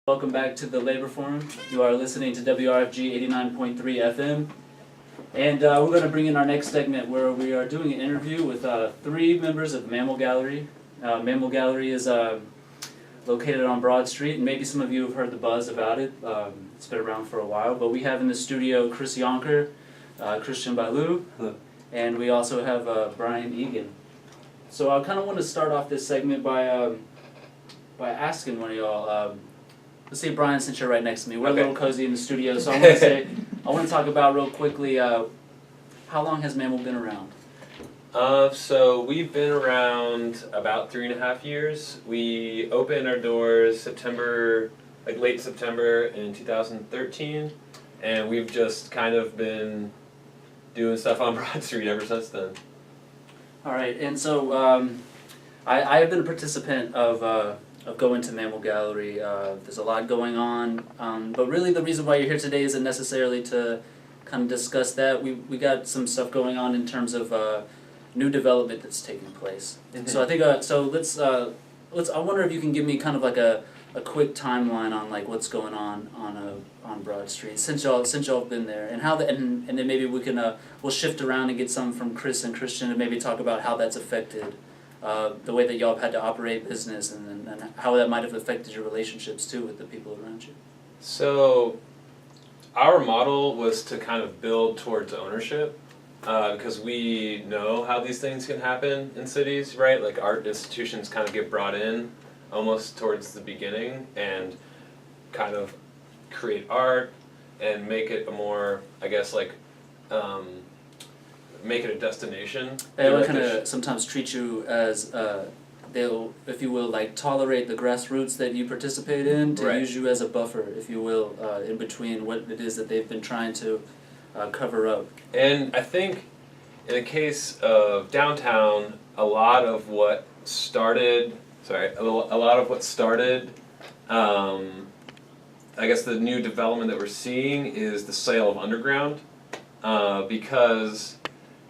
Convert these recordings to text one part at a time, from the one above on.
Welcome back to the Labor Forum. You are listening to WRFG 89.3 FM. And we're going to bring in our next segment where we are doing an interview with three members of Mammal Gallery. Mammal Gallery is located on Broad Street, and maybe some of you have heard the buzz about it. It's been around for a while, but we have in the studio Chris Yonker, Christian Balou, and we also have Brian Egan. So I kind of want to start off this segment by asking one of y'all. Let's say, Brian, since you're right next to me, we're a little cozy in the studio, so I want to talk about real quickly, how long has Mammal been around? So we've been around about 3.5 years. We opened our doors late September in 2013, and we've just kind of been doing stuff on Broad Street ever since then. All right, and so I have been a participant of going to Mammal Gallery. There's a lot going on, but really the reason why you're here today isn't necessarily to kind of discuss that. We got some stuff going on in terms of new development that's taking place. Mm-hmm. So I think let's. I wonder if you can give me kind of like a quick timeline on like what's going on Broad Street since y'all have been there, and how and then maybe we can we'll shift around and get some from Chris and Christian and maybe talk about how that's affected the way that y'all have had to operate business, and how that might have affected your relationships too with the people around you. So our model was to kind of build towards ownership, because we know how these things can happen in cities, right? Like art institutions kind of get brought in almost towards the beginning and kind of create art and make it a more, I guess, like make it a destination. They kind of sometimes treat you as they'll, if you will, like tolerate the grassroots that you participate in to use you as a buffer, if you will, in between what it is that they've been trying to cover up. And I think in the case of downtown, a lot of what started, I guess the new development that we're seeing is the sale of underground, because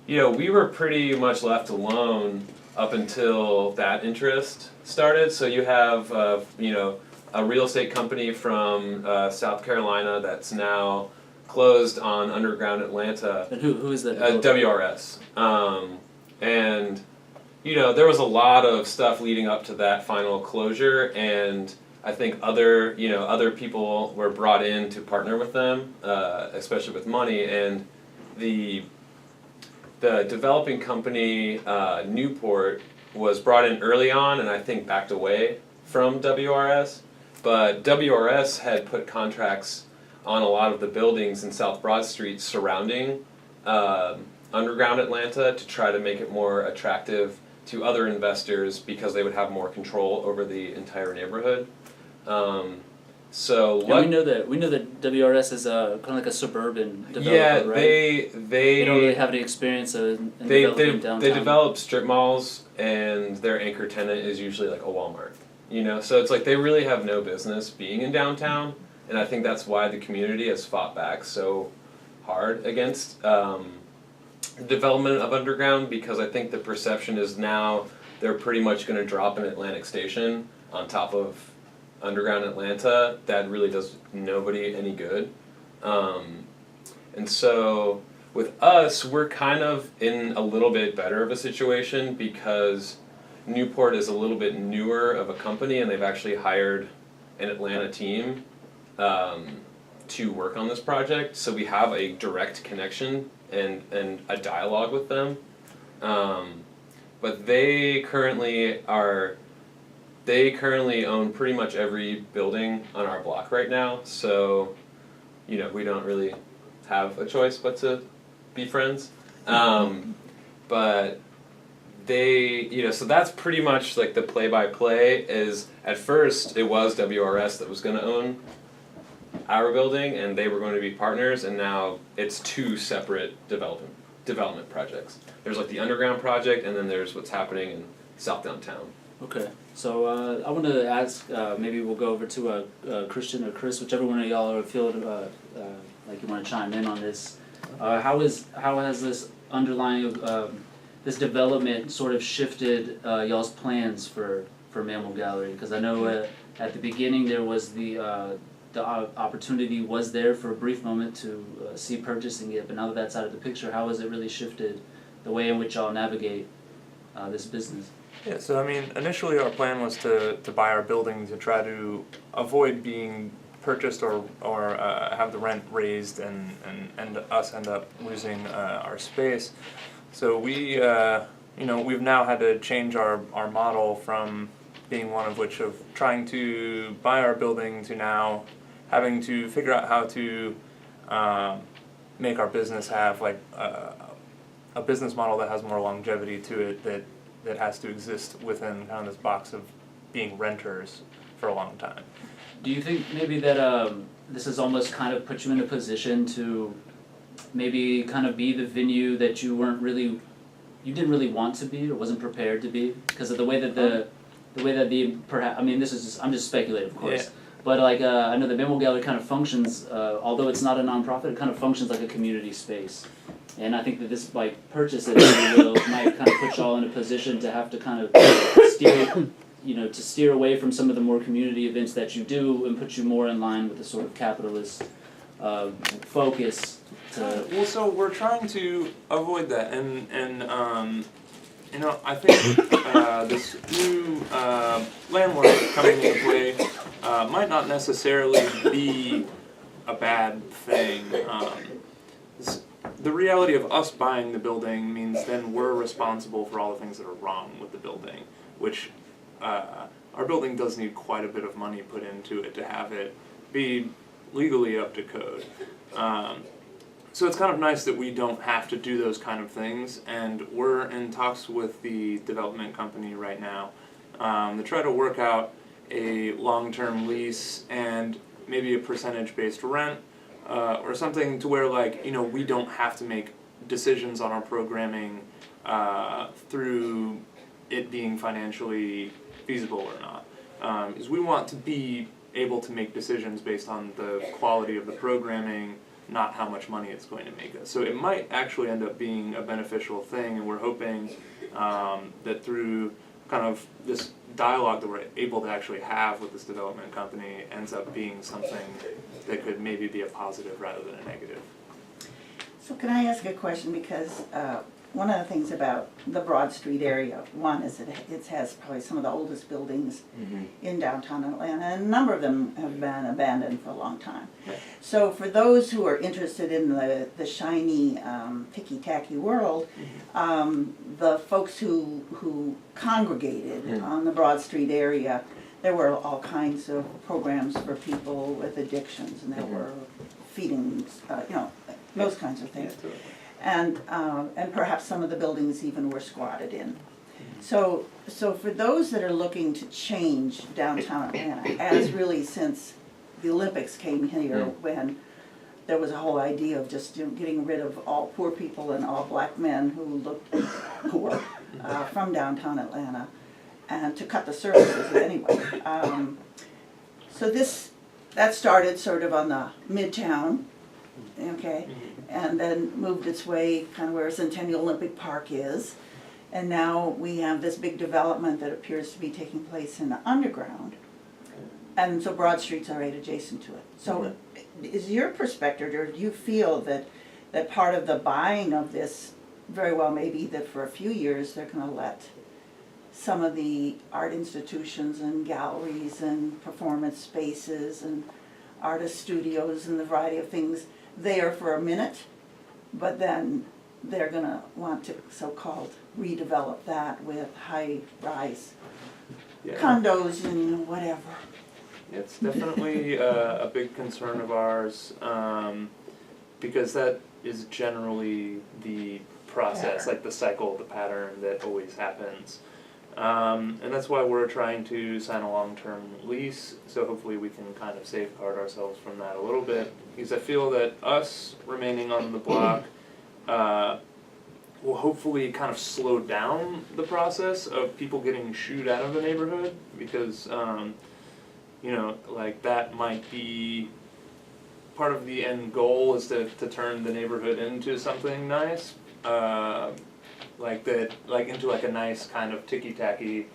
we were pretty much left alone up until that interest started. So you have a real estate company from South Carolina that's now closed on underground Atlanta. And who is that? WRS. And there was a lot of stuff leading up to that final closure, and I think other people were brought in to partner with them, especially with money, and the developing company, Newport, was brought in early on and I think backed away from WRS. But WRS had put contracts on a lot of the buildings in South Broad Street surrounding underground Atlanta to try to make it more attractive to other investors because they would have more control over the entire neighborhood. We know that WRS is kind of like a suburban developer, right? They don't really have any experience in developing downtown. They develop strip malls, and their anchor tenant is usually like a Walmart. So it's like they really have no business being in downtown, and I think that's why the community has fought back so hard against development of underground, because I think the perception is now they're pretty much going to drop an Atlantic Station on top of underground Atlanta that really does nobody any good. And so with us, we're kind of in a little bit better of a situation because Newport is a little bit newer of a company, and they've actually hired an Atlanta team to work on this project. So we have a direct connection and a dialogue with them. But they currently own pretty much every building on our block right now, so we don't really have a choice but to be friends. But they, so that's pretty much like the play-by-play. Is at first it was WRS that was going to own our building, and they were going to be partners, and now it's two separate development projects. There's like the underground project, and then there's what's happening in South Downtown. Okay, so I want to ask, maybe we'll go over to Christian or Chris, whichever one of y'all feel like you want to chime in on this. How has this underlying this development sort of shifted y'all's plans for for Mammal Gallery? Because I know at the beginning there was the opportunity was there for a brief moment to see purchasing it, but now that that's out of the picture, how has it really shifted the way in which y'all navigate this business? Yeah, so I mean, initially our plan was to buy our building to try to avoid being purchased or have the rent raised and us end up losing our space. So we, we've now had to change our model from being one of which of trying to buy our building to now having to figure out how to make our business have like a business model that has more longevity to it that has to exist within kind of this box of being renters for a long time. Do you think maybe that this has almost kind of put you in a position to maybe kind of be the venue that you didn't really want to be or wasn't prepared to be because of the way that perhaps, I mean, this is I'm just speculating, of course. Yeah. But like I know the Mammal Gallery kind of functions, although it's not a nonprofit, it kind of functions like a community space. And I think that this, by purchase it, might kind of put y'all in a position to have to kind of steer away from some of the more community events that you do and put you more in line with the sort of capitalist focus. Well, so we're trying to avoid that, and I think this new landlord coming into play might not necessarily be a bad thing. The reality of us buying the building means then we're responsible for all the things that are wrong with the building, which our building does need quite a bit of money put into it to have it be legally up to code. So it's kind of nice that we don't have to do those kind of things, and we're in talks with the development company right now to try to work out a long-term lease and maybe a percentage-based rent or something to where, like, we don't have to make decisions on our programming through it being financially feasible or not. Is we want to be able to make decisions based on the quality of the programming, not how much money it's going to make us. So it might actually end up being a beneficial thing, and we're hoping that through kind of this dialogue that we're able to actually have with this development company ends up being something that could maybe be a positive rather than a negative. So can I ask a question, because one of the things about the Broad Street area, one is it has probably some of the oldest buildings in downtown Atlanta, and a number of them have been abandoned for a long time. Yeah. So for those who are interested in the shiny, ticky-tacky world, the folks who congregated on the Broad Street area, there were all kinds of programs for people with addictions, and there were feedings, those kinds of things. And perhaps some of the buildings even were squatted in. So for those that are looking to change downtown Atlanta, as really since the Olympics came here, when there was a whole idea of just getting rid of all poor people and all black men who looked poor from downtown Atlanta, and to cut the services anyway. So that started sort of on the Midtown, okay, and then moved its way kind of where Centennial Olympic Park is, and now we have this big development that appears to be taking place in the underground, and so Broad Street's right adjacent to it. So is your perspective, or do you feel that part of the buying of this very well may be that for a few years they're going to let some of the art institutions and galleries and performance spaces and artist studios and the variety of things there for a minute, but then they're going to want to so-called redevelop that with high-rise condos and whatever. It's definitely a big concern of ours, because that is generally the process, like the cycle, the pattern that always happens. And that's why we're trying to sign a long-term lease, so hopefully we can kind of safeguard ourselves from that a little bit, because I feel that us remaining on the block will hopefully kind of slow down the process of people getting shooed out of the neighborhood, because like that might be part of the end goal, is to turn the neighborhood into something nice. Into like a nice kind of ticky-tacky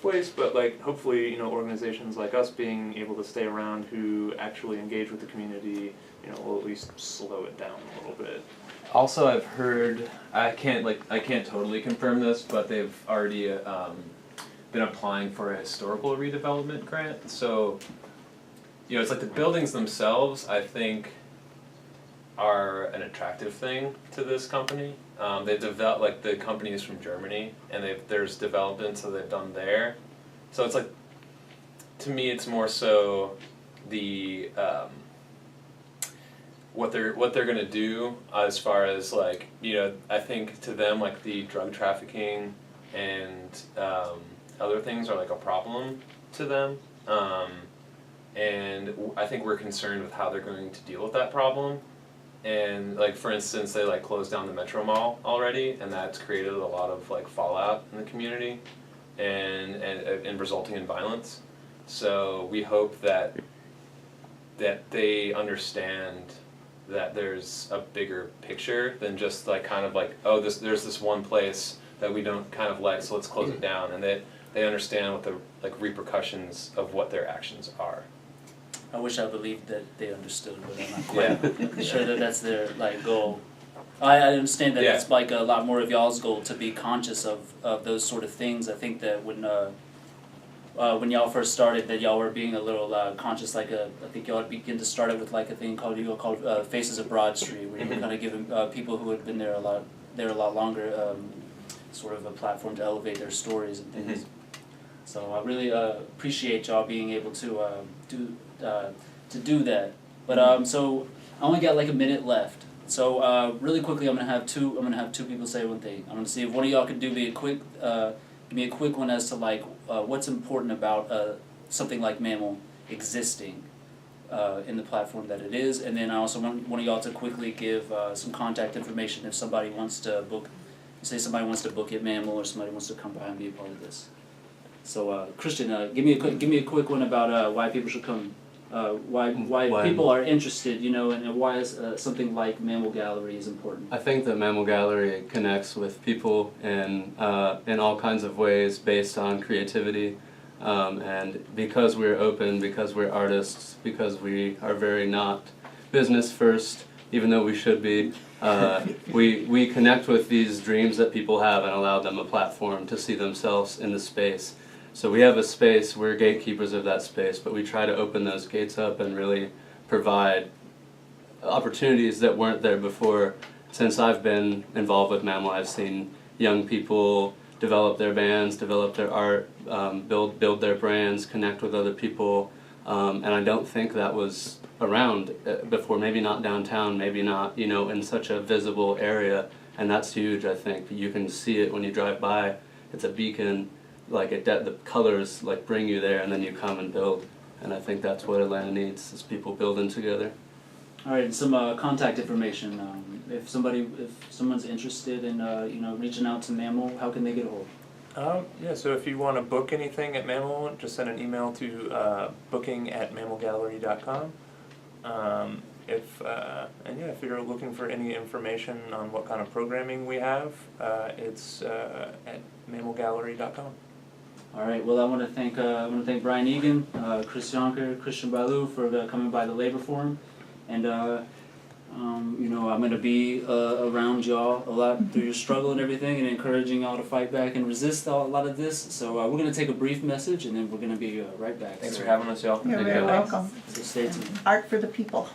place, but like hopefully, you know, organizations like us being able to stay around who actually engage with the community, you know, will at least slow it down a little bit. Also, I've heard, I can't totally confirm this, but they've already been applying for a historical redevelopment grant. So, you know, it's like the buildings themselves, I think, are an attractive thing to this company. They develop, like, the company is from Germany, and there's developments that they've done there. So it's like, to me, it's more so the what they're gonna do as far as, like, you know, I think to them, like, the drug trafficking and other things are like a problem to them, and I think we're concerned with how they're going to deal with that problem. And, like, for instance, they like closed down the Metro Mall already, and that's created a lot of like fallout in the community, and resulting in violence. So we hope that they understand that there's a bigger picture than just like kind of like, oh, there's this one place that we don't kind of like, so let's close it down, and they understand what the like repercussions of what their actions are. I wish I believed that they understood, but I'm not quite sure that that's their like goal. I understand that it's like a lot more of y'all's goal to be conscious of those sort of things. I think that when y'all first started, that y'all were being a little conscious. Like I think y'all begin to start it with like a thing called Faces of Broad Street, where you were kind of giving people who had been there a lot longer, sort of a platform to elevate their stories and things. Mm-hmm. So I really appreciate y'all being able to do that. But so I only got like a minute left. So really quickly, I'm gonna have two people say one thing. I'm gonna see if one of y'all could give me a quick one as to like what's important about something like Mammal existing in the platform that it is, and then I also want one of y'all to quickly give some contact information if somebody wants to book. Say somebody wants to book at Mammal, or somebody wants to come by and be a part of this. So Christian, give me a quick one about why people should come. Why people are interested, you know, and why is something like Mammal Gallery is important. I think that Mammal Gallery connects with people in all kinds of ways based on creativity, and because we're open, because we're artists, because we are very not business first, even though we should be. We connect with these dreams that people have and allow them a platform to see themselves in the space. So we have a space, we're gatekeepers of that space, but we try to open those gates up and really provide opportunities that weren't there before. Since I've been involved with Mammal, I've seen young people develop their bands, develop their art, build their brands, connect with other people, and I don't think that was around before, maybe not downtown, maybe not, you know, in such a visible area, and that's huge, I think. You can see it when you drive by, it's a beacon. Like the colors like bring you there, and then you come and build, and I think that's what Atlanta needs, is people building together. All right, and some contact information. If someone's interested in you know, reaching out to Mammal, how can they get a hold? Yeah, so if you want to book anything at Mammal, just send an email to booking@mammalgallery.com. If you're looking for any information on what kind of programming we have, it's at mammalgallery.com. All right. Well, I want to thank Brian Egan, Chris Yonker, Christian Bailu for coming by the Labor Forum, and you know, I'm going to be around y'all a lot through your struggle and everything, and encouraging y'all to fight back and resist a lot of this. So we're going to take a brief message, and then we're going to be right back. Thanks for having us, y'all. You're very welcome. So stay tuned. Art for the people.